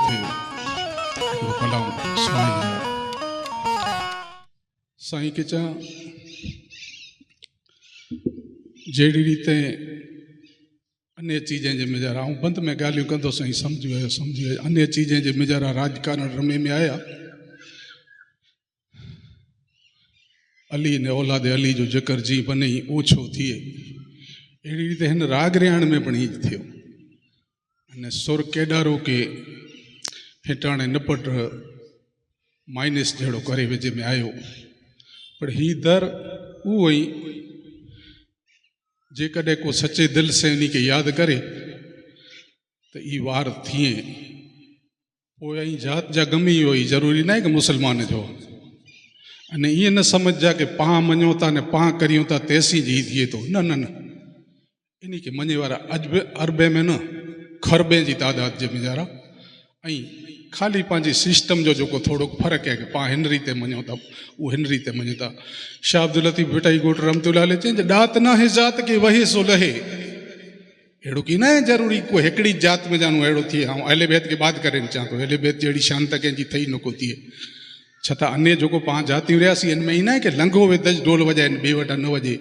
थे कलाम साईं साईं के चा जड़ी रीते अन्य चीज़ें जे मेजारा हूँ बंद में गालियों कंदो साईं समझी वियो अन्य चीज़ें जे मेजारा राजकारण रमे में आया अली ने औलाद अली जो जिक्र जी बने ओछो थिए अड़ी रीते हिन राग रियाण में पण ई थियो अने सुर केडारो के हेठाणे नपट माइनस जड़ो करे वेझे में आयो पर ही दर उहो ई जेकॾहिं को सच्चे दिल से इन्हीं के याद करे तो ई वार थिए पोइ आई जात जा गमी हुई जरूरी ना है कि मुसलमान जो अने ये न समझ जा कि पां मञो था ने पां करियूं था तेसी जी थिए तो न न न इन्हीं के मञे वारा अरबे में न खरबे जी तादाद जे मेजारा ऐं खाली पंहिंजी सिस्टम जो जेको थोड़ो फ़र्क़ु है कि पां हिन रीते मञो था वो हिन रीते मञे था। शाह अब्दुल लतीफ़ भिटाई गोट रहमतुल्लाह अलैह चई डात ना है जात के वहे सो लहे अड़ो की ना है जरूरी को हिकड़ी जात में जानू अड़ो थिए हाँ अहले बैत के बात करें चाह तो अहले बैत जड़ी शान तक जी थई न को थिए छता अन्य जो पां जातियूं रहियासीं इनमें ई ना कि लंघो वे दज ढोल वजाए बे वटा न वजे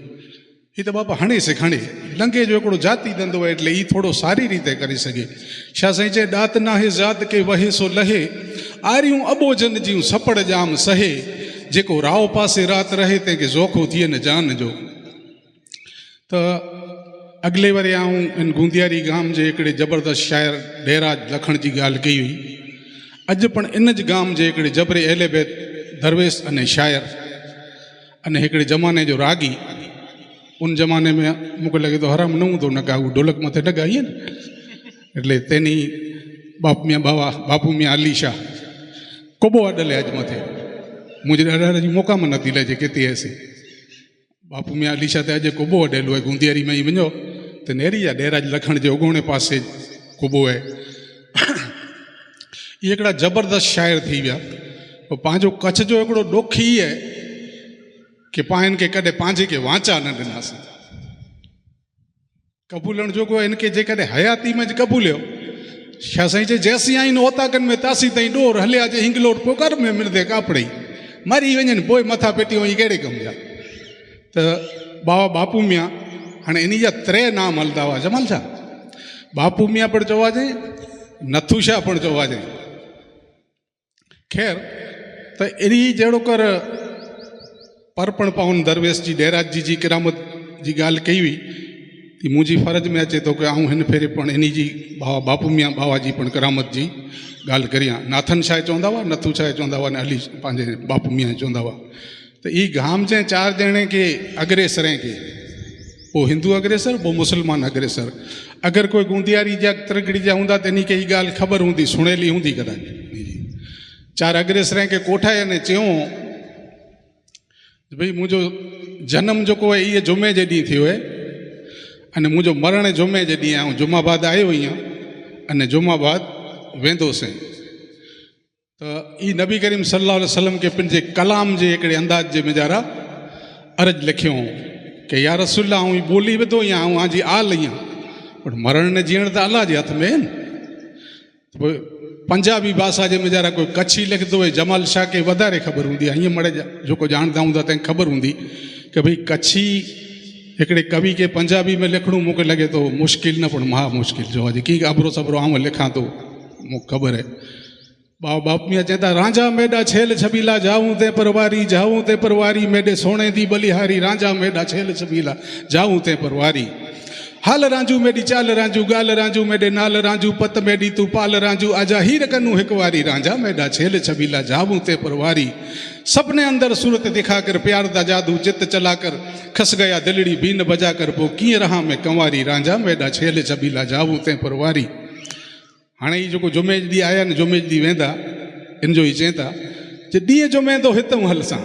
ये तो बाबा हणे से खणे लंघे जो हिकिड़ो जाति धंधो है एटले ई थोड़ो सारी रीते करे सके। शाह साईं चए डात ना है जात के वहे सो लहे आरियूं अबोजन जियूं सपड़ जाम सहे जेको राव पासे रात रहे ते के ज़ोखो थिए न जान जो। तो अगले वरे आऊं इन गुंदियारी गाम जे हिकिड़े जबरदस्त शायर डेराज लखण जी ॻाल्हि कई हुई अॼु पण इन ज गाम जे हिकिड़े जबरे अहले बैत दरवेश अने शायर अने हिकिड़े ज़माने जो रागी उन ज़माने में मूंखे लगे तो हराम न हूंदो न गा ढोलक मथे न गाईए न એટલે તેની બાપુ મિયા અલી શાહ કોબો અડલે આજ મથે મુझे ॾाढा जी मौका में नथी लजे केती ऐसे बापू मियाँ अली शाह ते अॼु कोबो अडेलो है गुंदियारी में ई वञो त नेरी जा डेराज लखण जे उगोणे पासे कोबो है ये हिकिड़ा जबरदस्त शाइर थी विया पोइ पंहिंजो कच्छ जो हिकिड़ो ॾोख ई है कि पाण के कॾहिं पंहिंजे के वांचा न ॾिनासीं कबूलण जो को इनके जेकॾहिं हयाती में कबूलियो शाह साईं चए जैसी आइन ओताकन में तासी ताईं डोर हलिया जे हिंगलोट पोइ कर में मिलंदे कापड़ी मरी वञनि पोइ मथा पेटी वञी कहिड़े कम जा त बाबा बापू मियाँ हाणे इन जा 3 नाम हलंदा हुआ जमाल छा बापू मियाँ पण चवा जाए नथू शाह पण चवा जाए खैर त इन जहिड़ो कर परपण पाउन दरवेश जी डेराज जी करामत जी ॻाल्हि कई हुई ती मुंहिंजी फ़र्ज़ में अचे थो कि आऊं हिन फेरे पण इन जी बापू मियाँ बाबा जी पण करामत जी ॻाल्हि करियां नाथन शाह चवंदा हुआ नथू शाह चवंदा हुआ ने अली पंहिंजे बापू मियाँ चवंदा हुआ त ई गाम जे 4 ॼणे के अग्रेसरें के पोइ हिंदू अग्रेसर पोइ मुसलमान अग्रेसर अगरि कोई गुंदियारी जा तिरगड़ी जा हूंदा त इन खे ई ॻाल्हि ख़बर हूंदी सुणेली हूंदी कदाच 4 अग्रेसरें के कोठाए ने चयूं भाई मुझो जन्म जो है ये जुमे जे ॾींहुं थियो है अने मुझो मरण जुमे जे ॾींहुं आऊं जुमाबाद आयो हुई अने जुमाबाद वेंदोसीं तो ई नबी करीम सल्लल्लाहु अलैहि वसल्लम के पंहिंजे कलाम जे हिकिड़े अंदाज जे मेजारा अर्ज लिखियो कि या रसूल आऊं बोली विधो या आऊं आजी आल आहियां पर मरण ने जीअण त अल्लाह जे हथ में आहिनि। पंजाबी भाषा जे मेजारा कोई कच्छी लिखंदो है जमाल शाह के वधारे ख़बर हूंदी आहे हीअं मड़े जो को ॼाणंदा हूंदा तंहिं ख़बर हूंदी कि भाई कच्छी हिकिड़े कवि के पंजाबी में लिखणो मूंखे लगे तो मुश्किल न पण महा मुश्किल जो अॼु कीअं अबरो सबरो आऊं लिखां तो मूंखे ख़बर है बाप मियाँ चवंदा रांझा मेडा छेल छबीला जाऊं ते परवारी मेडे सोने दी बलिहारी रांझा मेडा छेल छबीला जाऊं ते परवारी हाल रांझू मेडी चाल रांझू गाल रांझू मेडे नाल रांझू पत मेडी तू पाल रांझू आजा हीर कनू हिक वारी रांझा मेडा छेल छबीला जाऊं ते परवारी सपने अंदर सूरत दिखा कर प्यार दा जादू चित चला कर खस गया दिलड़ी बीन बजा कर पो किए रहा में कंवारी रांझा मेडा छेल छबीला जाऊं ते परवारी। हाणे ई जेको जुमे ॾींहुं आया न जुमे ॾींहुं वेंदा इन जो ई चवनि था जे ॾींहुं जुमे तो हितऊं हलसां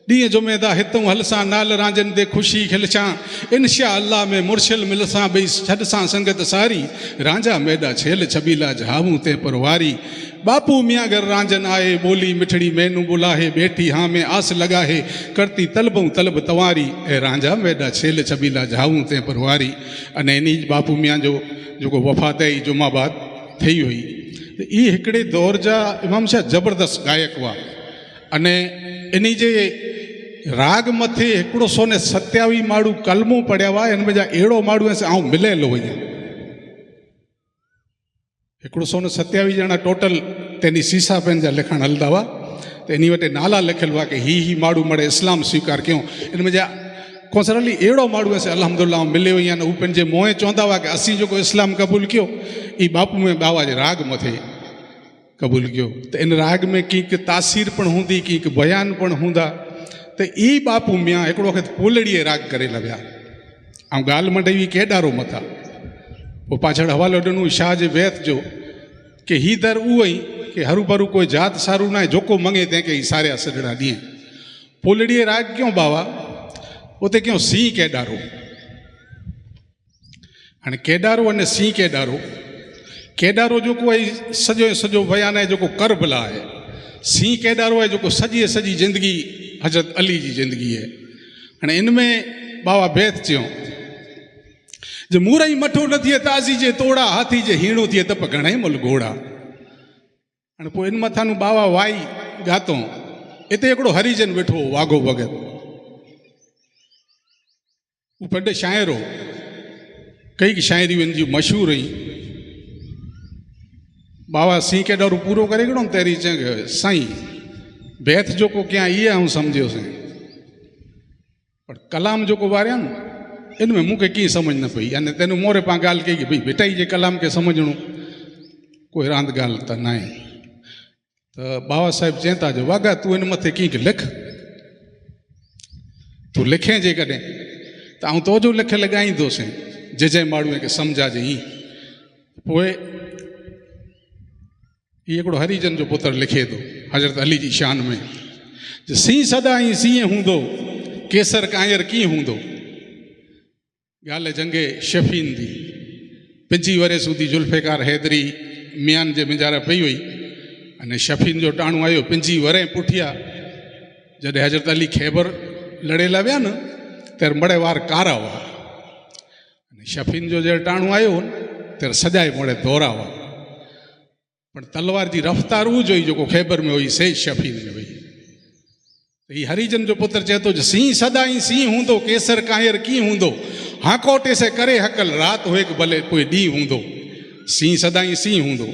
ॾींहुं जुमे दा हितऊं हलसां नाल रांझनि ते ख़ुशी खिलसां इनशा अल्लाह में मुर्शिल मिलसां भई छॾसां संगत सारी रांझा मेडा छेल छबीला जाऊं ते परवारी। बापू मियाँ घर रांझन आए बोली मिठड़ी मैनू बुलाहे बैठी हाँ में आस लगाहे करती तलबूं तलब तवारी ए रांझा मेडा छेल छबीला जाऊं ते परवारी। अने इन बापू मियाँ जो जेको वफ़ादाई जुमाबाद थी हुई એ हिकिड़े दौर जा इमाम शाह ज़बरदस्त गायक हुआ अने एनी जे राग मथे 127 माड़ू कलमों पढ़िया हुआ इन में जा अड़ो माड़ू ऐसे आऊं मिलेलो हुई 127 जना टोटल तेनी सीसा पेन जा लिखण हलदा हुआ तो एनी वटे नाला लिखल हुआ कि ही माड़ू मड़े इस्लाम स्वीकार क्यों इनमें जा कोसरली अड़ो माड़ू ऐसे अल्हम्दुलिल्लाह मिले हुई उ पंहिंजे मोह चवंदा हुआ कि असीं जो इस्लाम कबूल कियो ई बापू में बाबा जे राग मथे कबूल कियो तो इन राग में कंहिंक तासीर पण हूंदी कंहिंक बयान पण हूंदा तो ई बापू मियाँ हिकिड़ो वक़्तु पोलड़ीअ राग करे लॻिया ऐं ॻाल्हि मंडई केॾारो मथां पोइ पाछड़ हवालो ॾिनो शाह जे बैत जो कि ही दर उहो ई कि हरू भरू कोई जात सारू ना जेको मंगे तंहिंखे ई सारिया सॼणा ॾींहं पोलड़ीअ राग क्यों बाबा उते क्यों सी केॾारो हाणे केॾारो अने सी केॾारो जेको आहे सॼो सॼो बयान आहे जेको करबला आहे सी केॾारो आहे जेको सॼी सॼी ज़िंदगी हज़रत अली जी ज़िंदगी है हाणे इन में बाबा बैत चयो जे मूरई मठो न थिए ताज़ी जे तोड़ा हाथी जे हीणो थिए तप घणेई मुल घोड़ा हाणे पोइ इन मथां बाबा वाई गातो हिते हिकिड़ो हरिजन वेठो वाघो भगत वो पंहिंजे शाइर हो कई शायरियूं इन जी मशहूर हुई बाबा सी केॾारो पूरो करे हिकिड़ो तेरी चए साईं बैत जो को क्या ये आऊं समझियोसीं पर कलाम जो को वारिया न इनमें मूंखे कीअं समझ न पई अने तेन मोरे पां ॻाल्हि कई कि भई बेटाई जे कलाम के समझणो कोई रांदि ॻाल्हि त न आहे त बाबा साहिब चवनि था जो वागा तूं इन मथे कीअं लिख तूं लिखे जे कॾहिं त आऊं तुंहिंजो लिखियल ॻाईंदोसीं जंहिं माण्हूअ खे सम्झा जे ई पोइ ये हिकिड़ो हरिजन जो पुत्र लिखे थो हज़रत अली जी शान में सी सदा ई सीअं हूंदो केसर कांयर कीअं हूंदो ॻाल्हि जंगे शफ़ीन दी 25 वरे सूदी जुल्फ़िकार हैदरी मियान जे मिजारा पई हुई अने शफ़ीन जो टाणो आयो 25 वरे पुठिया जॾहिं हज़रत अली ख़ैबर लड़ेला विया न तर मड़े वार कारा हुआ अने शफ़ीन जो जॾहिं टाणो आयो तर सजाए मोड़े दौरा हुआ पर तलवार जी रफ्तार उहो जो जेको ख़ैबर में हुई से शफ़ीन में हुई ही हरिजन जो पुत्र चए थो सी सदा ई सी हूंदो केसर कांयर कीअं हूंदो हाकोटे से करे हकल रात होए भले कोई ॾींहुं हूंदो सी सदा ई सी हूंदो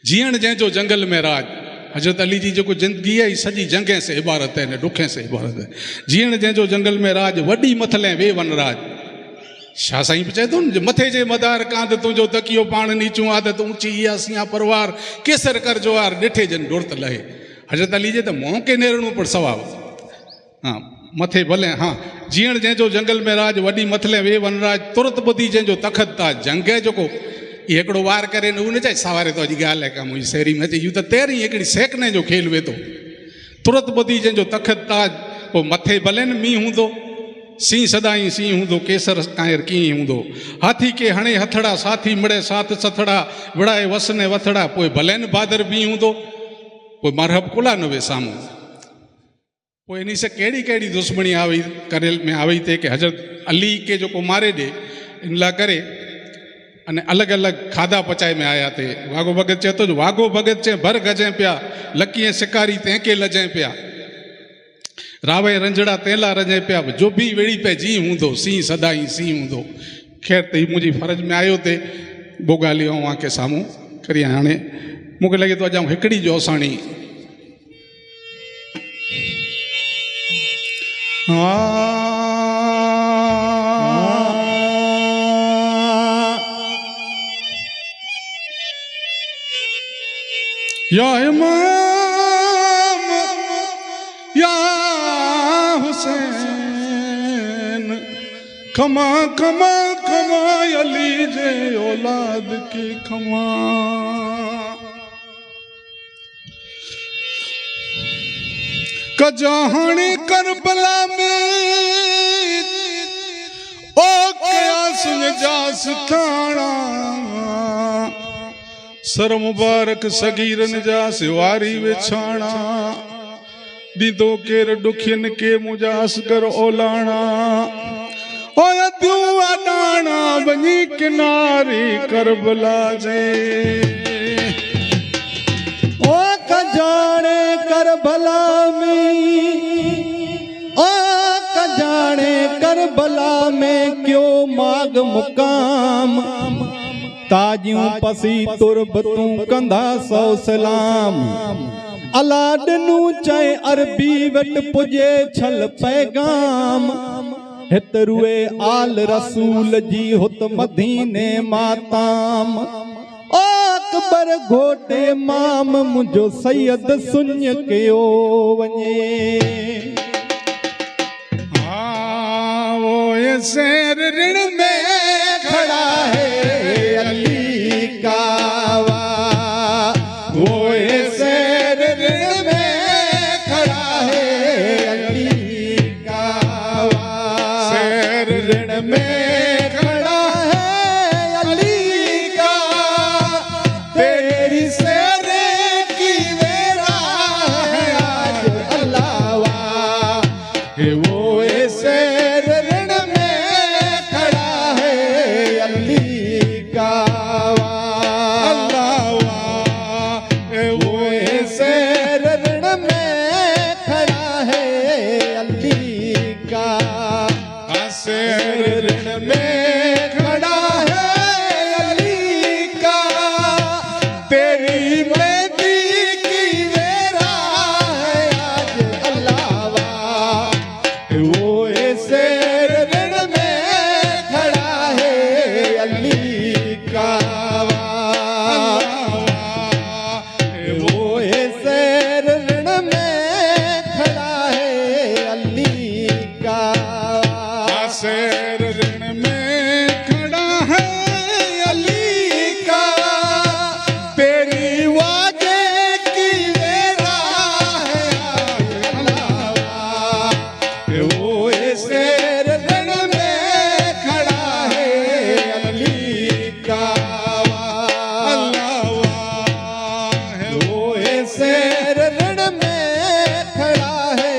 जीअण जंहिंजो जंगल में राज हज़रत अली जी जेको ज़िंदगी आहे सॼी जंगे से इबारत है ने ॾुखे से इबारत है जीअण जंहिंजो जंगल में राज वॾी मथले वे वन राज शाह साईं बि चए थो न मथे जे मदार कांध तुंहिंजो तकियो पाण नीचूं आदत ऊंची इहा सिया परवार केसर कर जोहार ॾिठे जन डुर्त लहे हज़रत अली जे त मुंहुं के नेरणो पर सवाब हाँ मथे भले हाँ जीअण जंहिंजो जंगल में राज वॾी मथले वे वन राज तुरत ॿुधी जंहिंजो तख़त ताज जंग जेको इहो हिकिड़ो वार करे न उहो न चए सवारे तो अॼु ॻाल्हि आहे का मुंहिंजी शहरी में अचे इहो त तेरहीं हिकिड़ी सेकने जो खेल वेठो तुरत ॿुधी जंहिंजो तख़त ताज पोइ मथे भले न मींहुं हूंदो सी सदा ई सी हूंदो केसर कांयर कीअं हूंदो हाथी के हणे हथड़ा साथी मिड़े साथ सथड़ा विड़ाए वसने वथड़ा पोइ भले न बादर बी हूंदो पोइ मरहब कोला न वे साम्हूं पोइ इन से कहिड़ी कहिड़ी दुश्मनी आई करे में आई थे कि हज़रत अली के जो को मारे ॾे इन लाइ करे अने अलॻि अलॻि खाधा पचाए में आया थे वाघो भगत चए थो वाघो भगत चए भर गजे पिया लकीअ शिकारी तंहिंखे लजे पिया रावे रंजड़ा तेला रजे पिया जो बि वेड़ी पे जी हूंदो सी सदा ई सी हूंदो ख़ैर त हीउ मुंहिंजी फ़र्ज़ में आयो ते बो ॻाल्हियूं के साम्हूं करी हाणे मूंखे लॻे थो अॼु आउं हिकिड़ी जो असाणी या इमाम या हुसैन खमा खमा खमा अली जे औलाद की खमा कजाहानी करबला में ओ कयास नजास थाना सर मुबारक सगीर नजास वारी विछाणा दीदो केर दुखियन के मुजास कर ओलाणा ओया तू अडाणा बनी किनारी करबला जे करबला में क्यों माग मुकाम ताजियूं पसी तुरबतूं कंधा सौ सलाम अलाडनू चए अरबी वट पुजे छल पैगाम हितरुए आल रसूल जी हुत मदीने माताम ओ अकबर घोटे माम मुझो सैयद सुन कयो वञे वो ये शेर ऋण में खड़ा है अली का वो ये शेर ऋण में खड़ा है अली का शेर ऋण में खड़ा है अली का तेरी शेर की वेरा है आज अल्लाह वो ये शेर ऋण में खड़ा है अली का अल्लाह वो ये शेर ऋण में खड़ा है अली का शेर ऋण में खड़ा है अली का तेरी मेहंदी की वेरा है आज अल्लाह वो ये शेर ऋण में खड़ा है अली का वो ये शेर ऋण में खड़ा है अली का शेर ऋण में खड़ा है अली का तेरी वाजे की वेरा है अल्लाह वो ये शेर ऋण में खड़ा है अली का अल्लाह वो ये शेर ऋण में खड़ा है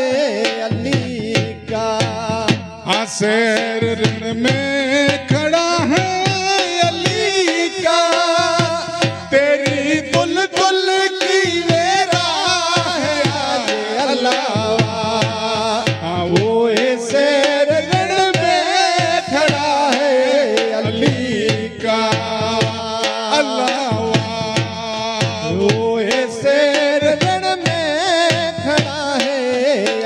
अली का शेर ऋण में खड़ा है अली का तेरी बुलबुल की वेरा है आज अल्लाह वो ये शेर ऋण में खड़ा है अली का अल्लाह वो ये शेर ऋण में खड़ा है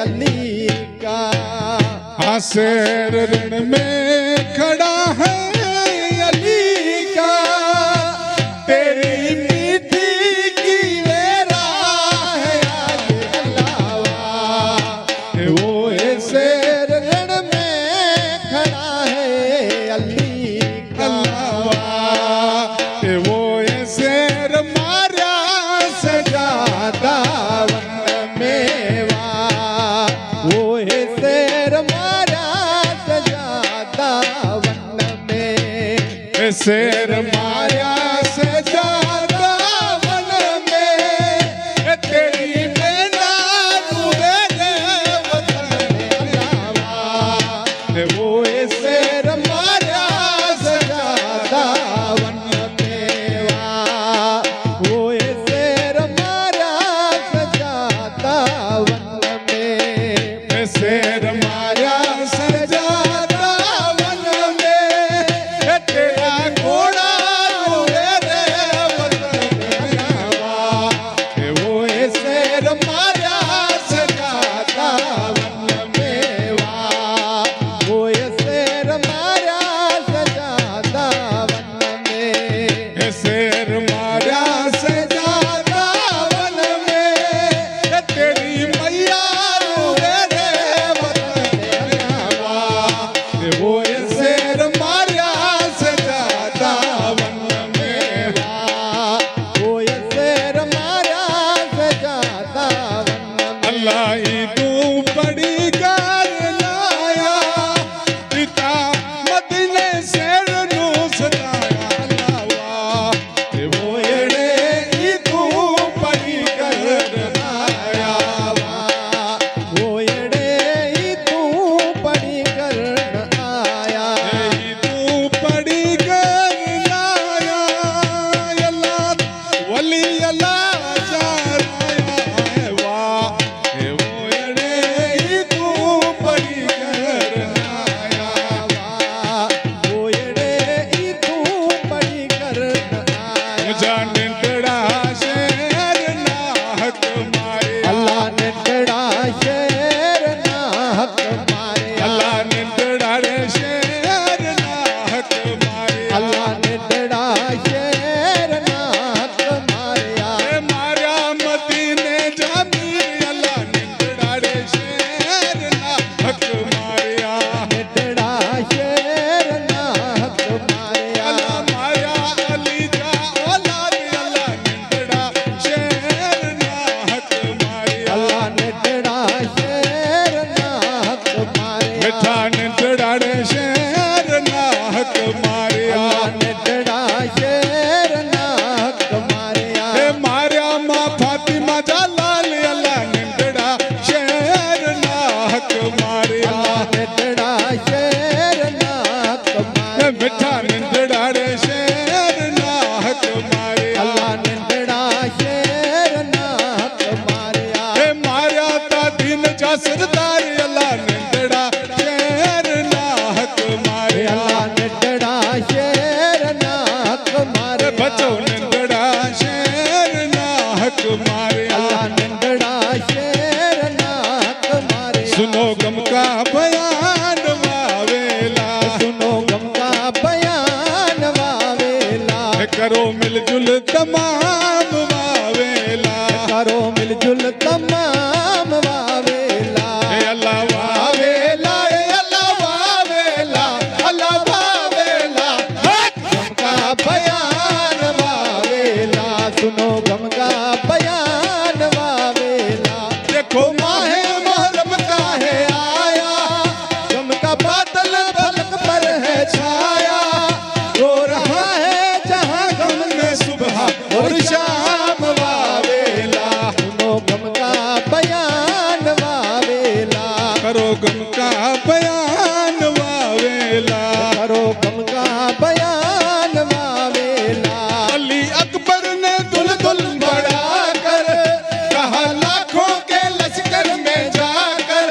अली का शेर ऋण में खड़ा है अली का तेरी मीठी की वेरा है आज अल्लाह वो ये शेर ऋण में खड़ा है अली का वो ये शेर मारा सजादा वन मेवा वो ये शेर मारा सजादा वन में शेर माया से ज्यादा वन में तेरी बेना तू मेरे वतन अल्लाह वो ये शेर मारा से ज्यादा वन में वो ये शेर मारा से ज्यादा वन में शेर माया सजादा वन में तेरा घोड़ा मेरे वतन वो ये शेर मारा सजादा वन में वो ये शेर मारा सजादा वन में शेर माया सजादा वन में तेरी मैया मेरे वतन वो ये शेर मारा सजादा वन में वो ये शेर मारा सजादा वन में अल्लाह तू बड़ी गार लाया पिता मदीने शेर नू सदाया अल्लाह वो एड़े तू पड़ी कर आया वो एड़े तू पड़ी कर हक मारिया अल्लाह निडड़ा शेर ना हक मारिया हे मारिया मां फातिमा जा लाल अल्लाह निंदड़ा शेर ना हक मारिया अल्लाह निडड़ा शेर ना हक हे मारिया मिठा निंदड़ा रे शेर ना हक मारिया अल्लाह निडड़ा शेर ना हक मारिया हे मारिया ता दीन जा सरदार अल्लाह निंदड़ा शेर ना हक मारिया अल्लाह निडड़ा शेर ना हक मारिया बचो निंदड़ा शेर ना हक मारिया अल्लाह निडड़ा शेर ना हक मारिया सुनो गम का बयान वावेला सुनो गम का बयान वावेला करो मिलजुल तमाम वावेला करो मिलजुल तमाम वावेला हे अल्लाह वावेला हे अल्लाह वावेला अल्लाह वावेला गम का बयान वावेला सुनो गम का बयान वावेला देखो माहे मुहर्रम का है आया गम का बादल फलक पर है छाया रो रहा है जहां गम में सुबह और शाम वावेला सुनो गम का बयान वावेला करो गम का बयान वावेला करो गम का बयान वावेला अली अकबर ने दुल दुल बढ़ा कर कहा लाखों के लश्कर में जाकर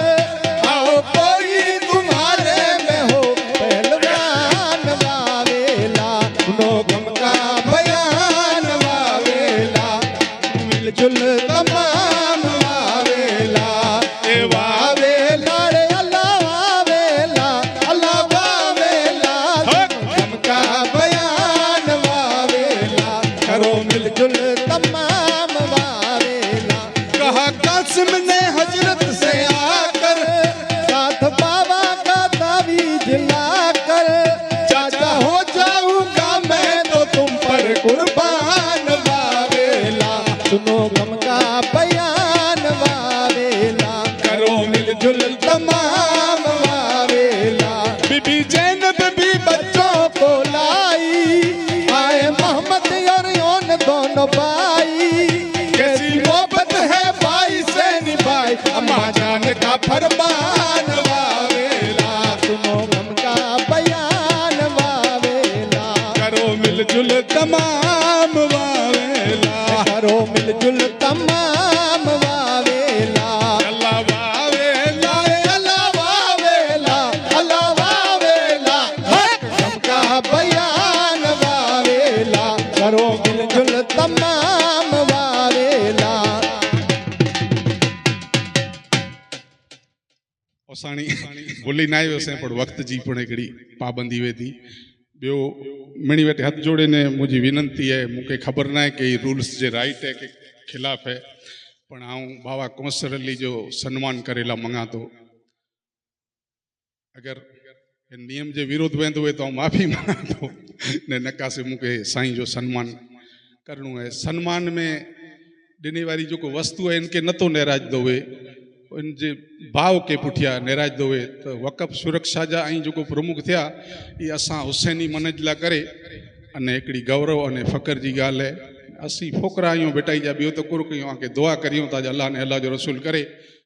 आओ कोई तुम्हारे में हो पहलवान वावेला सुनो गम का बयान वावेला मिलजुल तमाम वावेला ए वावेला रे अल्लाह वावेला अल्लाह वावेला गम का बयान वावेला करो मिलजुल तमाम वावेला कहा कासिम ने हजरत से आकर साथ बाबा का तावीज लाकर चाचा हो जाऊंगा मैं तो तुम पर कुर्बान वावेला सुनो गम का बयान वावेला करो मिलजुल तमाम वावेला बीबी जैनब भी बच्चों को लाई आए मोहम्मद और योन दोनों भाई कैसी मोहब्बत है भाई से निभाई अम्मा जान का फरमान वावेला सुनो गम का बयान वावेला करो मिलजुल तमाम वावेला करो मिलजुल तमाम वावेला अल्लाह वावेला अल्लाह वावेला अल्लाह वावेला गम का बयान वावेला करो मिलजुल तमाम वावेला ओसाणी भुली ना आयोसीं पर वक़्त जी पण हिकिड़ी पाबंदी हुए थी ॿियो मिणी वटि हथ जोड़े ने मुंहिंजी विनंती है मूंखे ख़बर न आहे कि रूल्स जे राइट है कि खिलाफ़ है पण आऊं बाबा कौंसर अली जो सन्मान करेला मंगा थो अगर हिन नियम जे विरोध वेंदो हुए तो आऊं माफ़ी मंगा थो ने नकासे मूंखे साईं जो सन्मान करणो है सन्मान में ॾिने वारी जेको वस्तु है इनके नथो निराजदो हुए इनजे भाव के पुठिया निराजदो हुए तो वक़फ़ सुरक्षा जा ऐं जेको प्रमुख थिया ये असां हुसैनी मनज ला करे अने हिकिड़ी गौरव अने फ़ख्र जी ॻाल्हि है असीं फोकरा आहियूं बेटा जा ॿियो त कुर कयूं के दुआ करियूं था अल्लाह ने अल्लाह जो रसूल करे